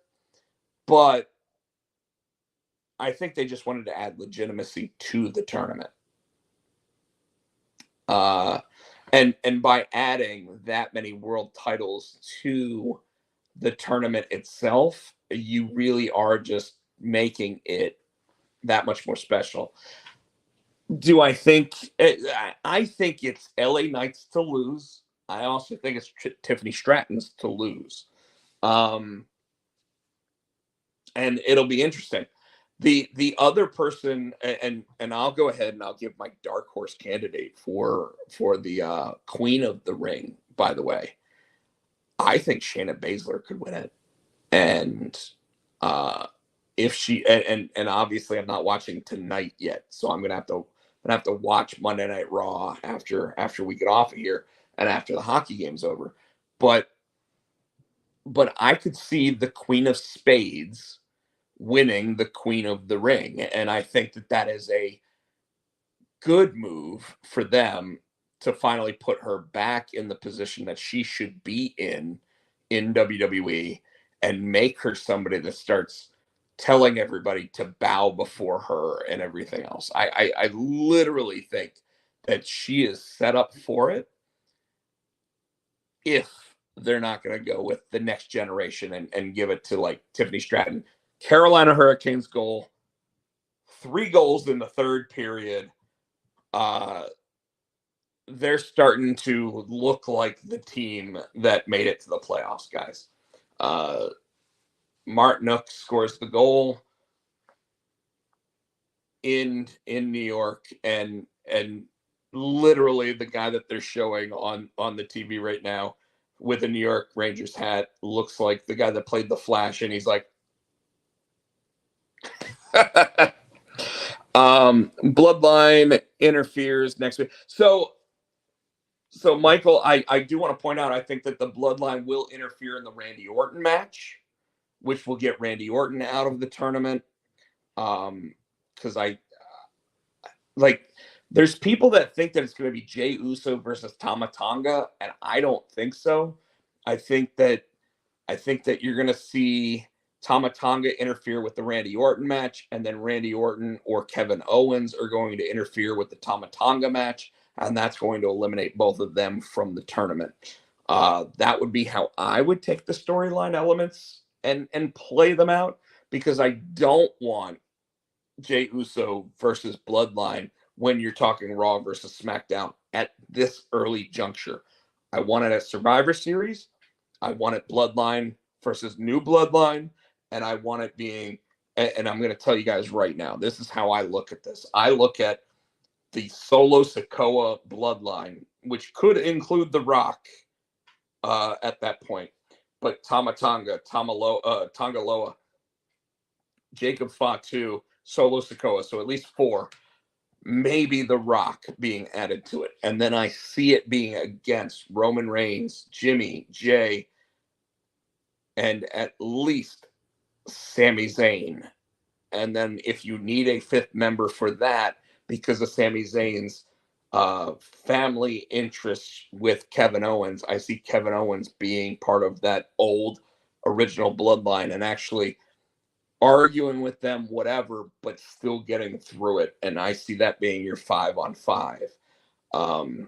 But I think they just wanted to add legitimacy to the tournament. And by adding that many world titles to the tournament itself, you really are just making it that much more special. Do I think? I think it's LA Knights to lose. I also think it's Tiffany Stratton's to lose. And it'll be interesting. The other person, and I'll go ahead and I'll give my dark horse candidate for the Queen of the Ring, by the way. I think Shayna Baszler could win it. And if she, and obviously I'm not watching tonight yet, so I'm gonna have to watch Monday Night Raw after we get off of here and after the hockey game's over. But I could see the Queen of Spades winning the Queen of the Ring, and I think that is a good move for them to finally put her back in the position that she should be in WWE, and make her somebody that starts telling everybody to bow before her and everything else. I literally think that she is set up for it, if they're not going to go with the next generation and give it to, like, Tiffany Stratton. Carolina Hurricanes goal, 3 goals in the third period. they're starting to look like the team that made it to the playoffs, guys. Martinook scores the goal in New York, and literally the guy that they're showing on the TV right now with a New York Rangers hat looks like the guy that played the Flash, and he's like, Bloodline interferes next week. So Michael, I do want to point out, I think that the Bloodline will interfere in the Randy Orton match, which will get Randy Orton out of the tournament. Because I like, there's people that think that it's going to be Jey Uso versus Tama Tonga, and I don't think so. I think that you're going to see Tama Tonga interfere with the Randy Orton match, and then Randy Orton or Kevin Owens are going to interfere with the Tama Tonga match, and that's going to eliminate both of them from the tournament. That would be how I would take the storyline elements and play them out, because I don't want Jey Uso versus Bloodline when you're talking Raw versus SmackDown at this early juncture. I want it at Survivor Series. I want it Bloodline versus New Bloodline. And I want it being, and I'm going to tell you guys right now, this is how I look at this. I look at the Solo Sikoa Bloodline, which could include The Rock at that point. But Tama Tonga, Tonga Loa, Jacob Fatu, Solo Sikoa, so at least 4. Maybe The Rock being added to it. And then I see it being against Roman Reigns, Jimmy, Jay, and at least Sami Zayn. And then if you need a 5th member for that, because of Sami Zayn's family interests with Kevin Owens, I see Kevin Owens being part of that old original bloodline and actually arguing with them, whatever, but still getting through it. And I see that being your 5-on-5. And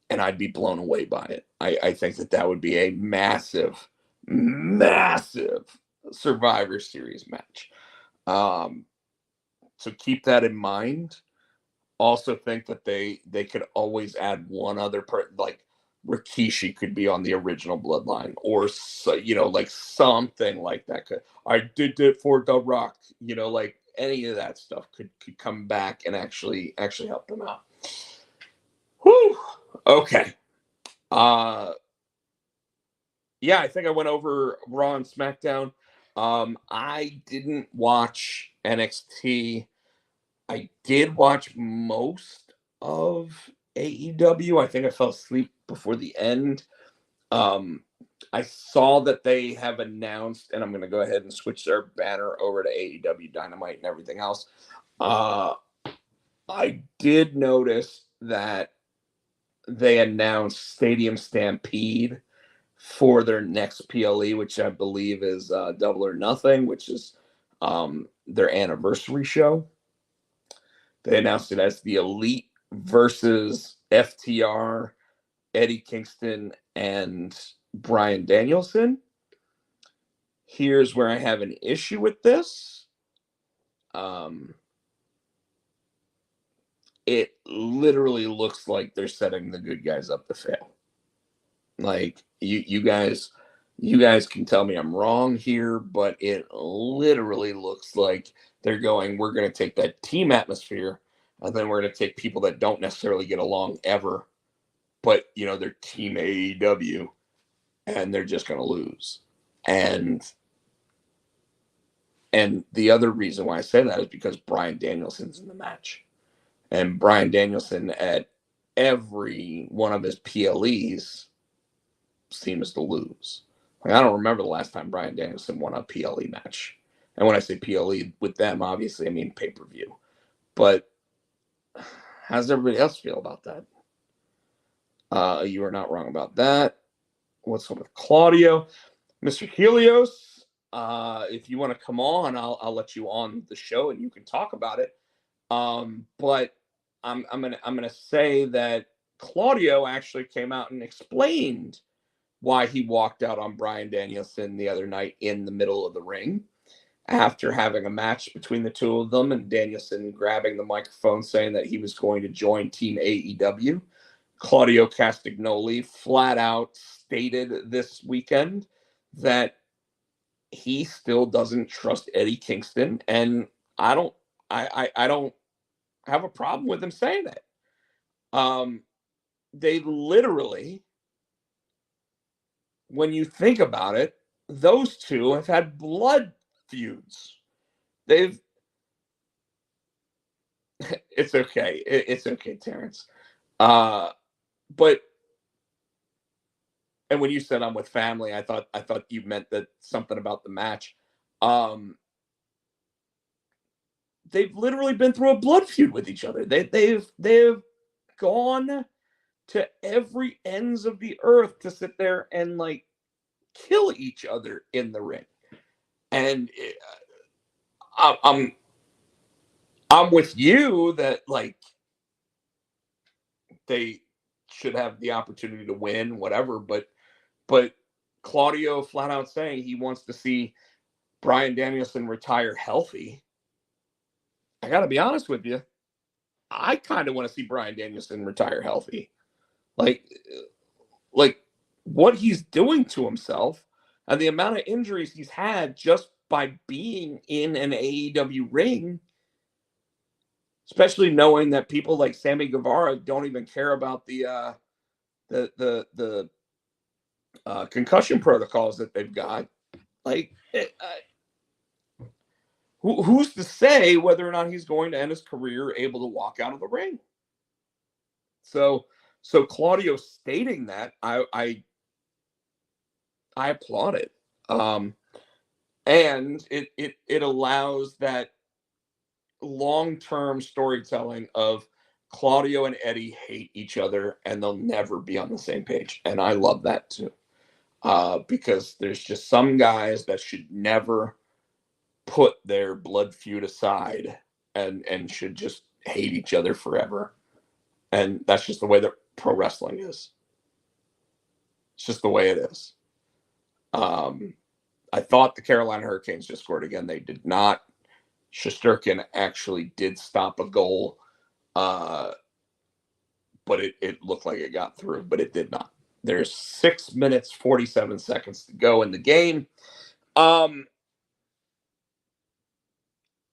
I'd be blown away by it. I think that would be a massive, massive Survivor Series match. So keep that in mind. Also think that they could always add one other part, like Rikishi could be on the original bloodline, or like something like that. I did it for The Rock, like any of that stuff could come back and actually help them out. Whew. Okay. Yeah, I think I went over Raw and SmackDown. I didn't watch NXT. I did watch most of AEW. I think I fell asleep before the end. I saw that they have announced, and I'm going to go ahead and switch their banner over to AEW Dynamite and everything else. I did notice that they announced Stadium Stampede for their next PLE, which I believe is Double or Nothing, which is their anniversary show. They announced it as the Elite versus FTR, Eddie Kingston, and Bryan Danielson. Here's where I have an issue with this. It literally looks like they're setting the good guys up to fail. Like you guys can tell me I'm wrong here, but it literally looks like they're going, we're going to take that team atmosphere, and then we're going to take people that don't necessarily get along ever, but they're team AEW, and they're just going to lose. And the other reason why I say that is because Bryan Danielson's in the match, and Bryan Danielson at every one of his PLEs seems to lose. Like, I don't remember the last time Bryan Danielson won a PLE match. And when I say PLE with them, obviously, I mean pay-per-view. But how does everybody else feel about that? You are not wrong about that. What's up with Claudio? Mr. Helios, if you want to come on, I'll let you on the show and you can talk about it. But I'm gonna say that Claudio actually came out and explained why he walked out on Bryan Danielson the other night in the middle of the ring after having a match between the two of them, and Danielson grabbing the microphone saying that he was going to join Team AEW. Claudio Castagnoli flat out stated this weekend that he still doesn't trust Eddie Kingston, and I don't, I don't have a problem with him saying it. They literally, when you think about it, those two have had blood feuds. They've. It's okay. It's okay, Terrence. But and when you said I'm with family, I thought you meant that something about the match. Um, they've literally been through a blood feud with each other. They've gone to every ends of the earth to sit there and like kill each other in the ring. And I'm I'm with you that like they should have the opportunity to win, whatever. But Claudio flat out saying he wants to see Bryan Danielson retire healthy. I got to be honest with you. I kind of want to see Bryan Danielson retire healthy. Like, like what he's doing to himself and the amount of injuries he's had just by being in an AEW ring, especially knowing that people like Sammy Guevara don't even care about the concussion protocols that they've got. Like, who's to say whether or not he's going to end his career able to walk out of the ring? So, so Claudio stating that, I applaud it. And it allows that long-term storytelling of Claudio and Eddie hate each other and they'll never be on the same page. And I love that too. Because there's just some guys that should never put their blood feud aside and should just hate each other forever. And that's just the way that pro wrestling is. It's just the way it is. I thought the Carolina Hurricanes just scored again. They did not. Shesterkin actually did stop a goal, but it looked like it got through, but it did not. There's 6 minutes, 47 seconds to go in the game.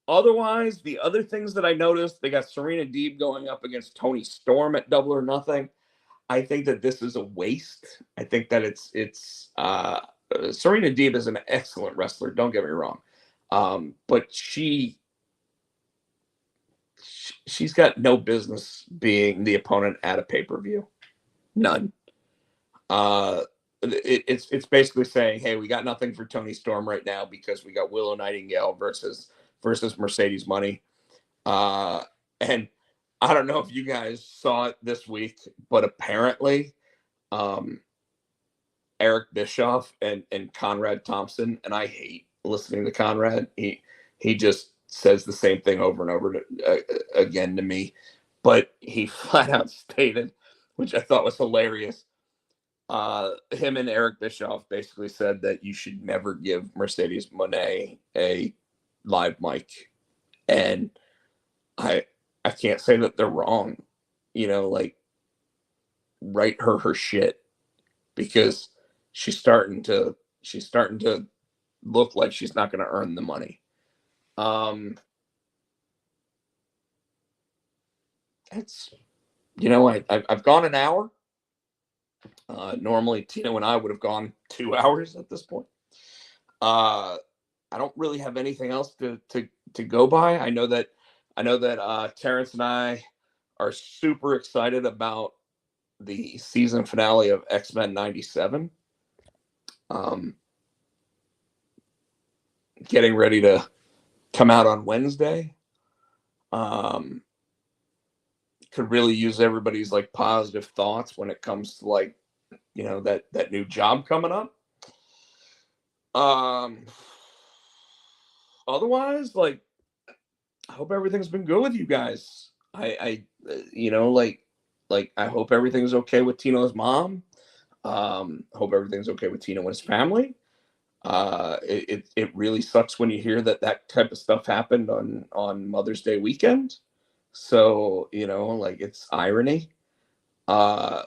Otherwise, the other things that I noticed, they got Serena Deeb going up against Toni Storm at Double or Nothing. I think that this is a waste. I think that it's Serena Deeb is an excellent wrestler. Don't get me wrong, but she's got no business being the opponent at a pay-per-view. None. It's basically saying, hey, we got nothing for Toni Storm right now because we got Willow Nightingale versus Mercedes Money. And I don't know if you guys saw it this week, but apparently Eric Bischoff and Conrad Thompson, and I hate listening to Conrad. He just says the same thing over and over again to me, but he flat out stated, which I thought was hilarious. Him and Eric Bischoff basically said that you should never give Mercedes Moné a live mic, and I can't say that they're wrong. Like, write her shit, because she's starting to look like she's not going to earn the money. It's I've gone an hour. Normally Tino and I would have gone 2 hours at this point. I don't really have anything else to go by. I know that Terrence and I are super excited about the season finale of X-Men 97. Getting ready to come out on Wednesday. Could really use everybody's like positive thoughts when it comes to like, that new job coming up. Otherwise, like, I hope everything's been good with you guys. I I hope everything's okay with Tino's mom. Hope everything's okay with Tino and his family. It really sucks when you hear that type of stuff happened on Mother's Day weekend. So, like, it's irony. I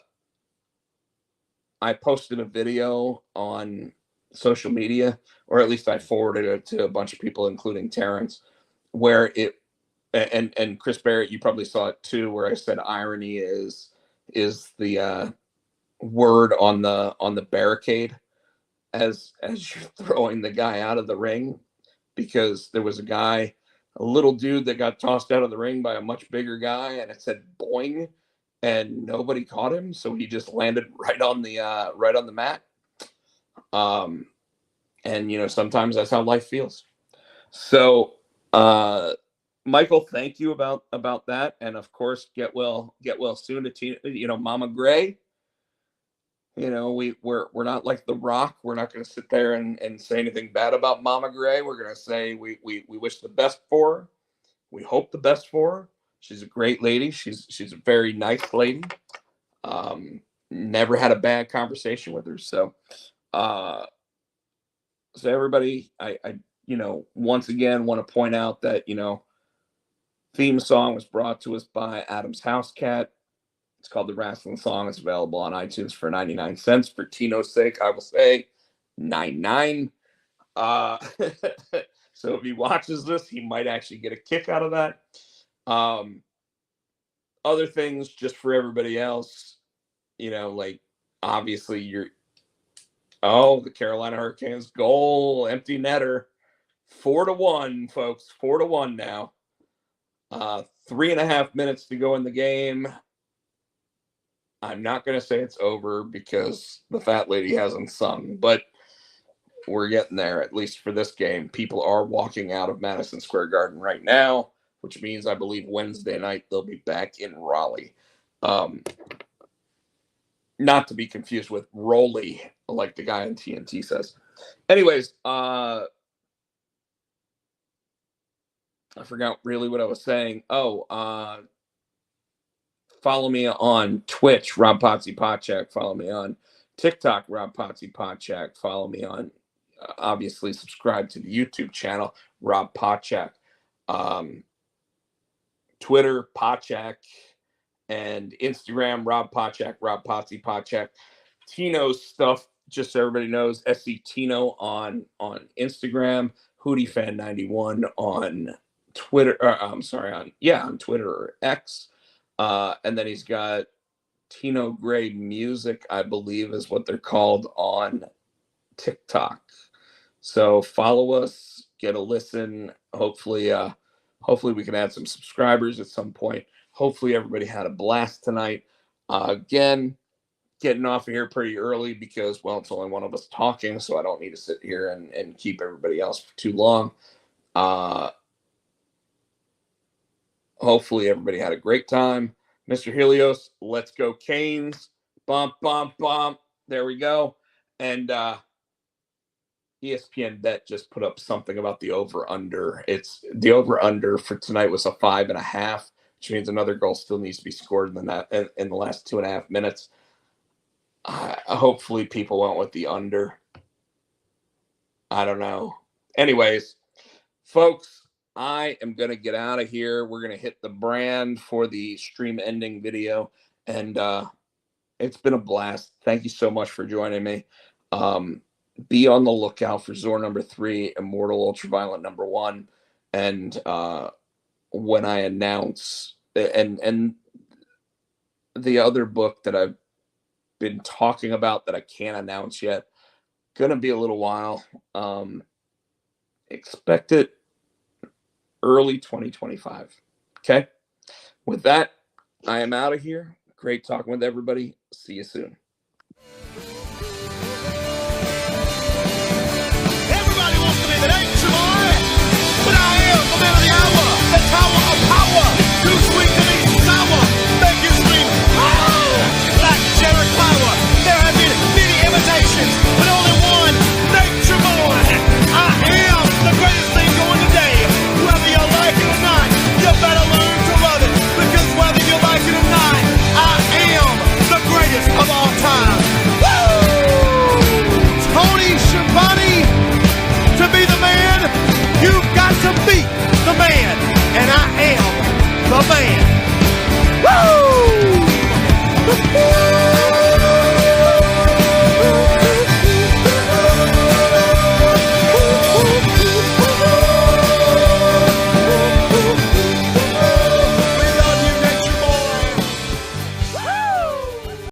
posted a video on social media, or at least I forwarded it to a bunch of people, including Terrence, where it and Chris Barrett, you probably saw it too, where I said irony is the word on the barricade as you're throwing the guy out of the ring, because there was a little dude that got tossed out of the ring by a much bigger guy, and it said boing, and nobody caught him, so he just landed right on the mat. And sometimes that's how life feels. So Michael, thank you about that, and of course, get well soon to Tina, Mama Gray. We're not like The Rock. We're not going to sit there and say anything bad about Mama Gray. We're going to say we wish the best for her. We hope the best for her. She's a great lady. She's a very nice lady. Never had a bad conversation with her. So everybody, I once again want to point out that theme song was brought to us by Adam's House Cat. It's called The Wrestling Song. It's available on iTunes for 99 cents. For Tino's sake, I will say 99. So if he watches this, he might actually get a kick out of that. Other things, just for everybody else, like obviously the Carolina Hurricanes goal, empty netter, 4-1, folks, 4-1 now. 3.5 minutes to go in the game. I'm not going to say it's over because the fat lady hasn't sung, but we're getting there, at least for this game. People are walking out of Madison Square Garden right now, which means I believe Wednesday night they'll be back in Raleigh. Not to be confused with Roley, like the guy on TNT says. Anyways, I forgot really what I was saying. Follow me on Twitch, Rob Potsy Podcheck. Follow me on TikTok, Rob Potsy Podcheck. Follow me on, obviously, subscribe to the YouTube channel, Rob Podcheck. Twitter, Podcheck, and Instagram, Rob Podcheck, Rob Potsy Podcheck. Tino's stuff, just so everybody knows, SC Tino on Instagram, HootieFan91 on Twitter. On Twitter or X. And then he's got Tino Gray Music, I believe is what they're called, on TikTok. So follow us, get a listen. Hopefully we can add some subscribers at some point. Hopefully everybody had a blast tonight. Again, getting off of here pretty early because, well, it's only one of us talking, so I don't need to sit here and keep everybody else for too long. Hopefully everybody had a great time. Mr. Helios, let's go Canes. Bump, bump, bump. There we go. And ESPN Bet just put up something about the over-under. It's the over-under for tonight was a 5.5, which means another goal still needs to be scored in the last 2.5 minutes. Hopefully people went with the under. I don't know. Anyways, folks, I am going to get out of here. We're going to hit the brand for the stream ending video. And it's been a blast. Thank you so much for joining me. Be on the lookout for Zor number 3, Immortal Ultraviolet number 1. And when I announce, and the other book that I've been talking about that I can't announce yet, going to be a little while. Expect it early 2025. Okay. With that, I am out of here. Great talking with everybody. See you soon.
Everybody wants to be the nature boy, but I am the man of the hour, the tower of power. Too sweet to be sour, make you scream, oh! Like Jared Power, there have been many imitations.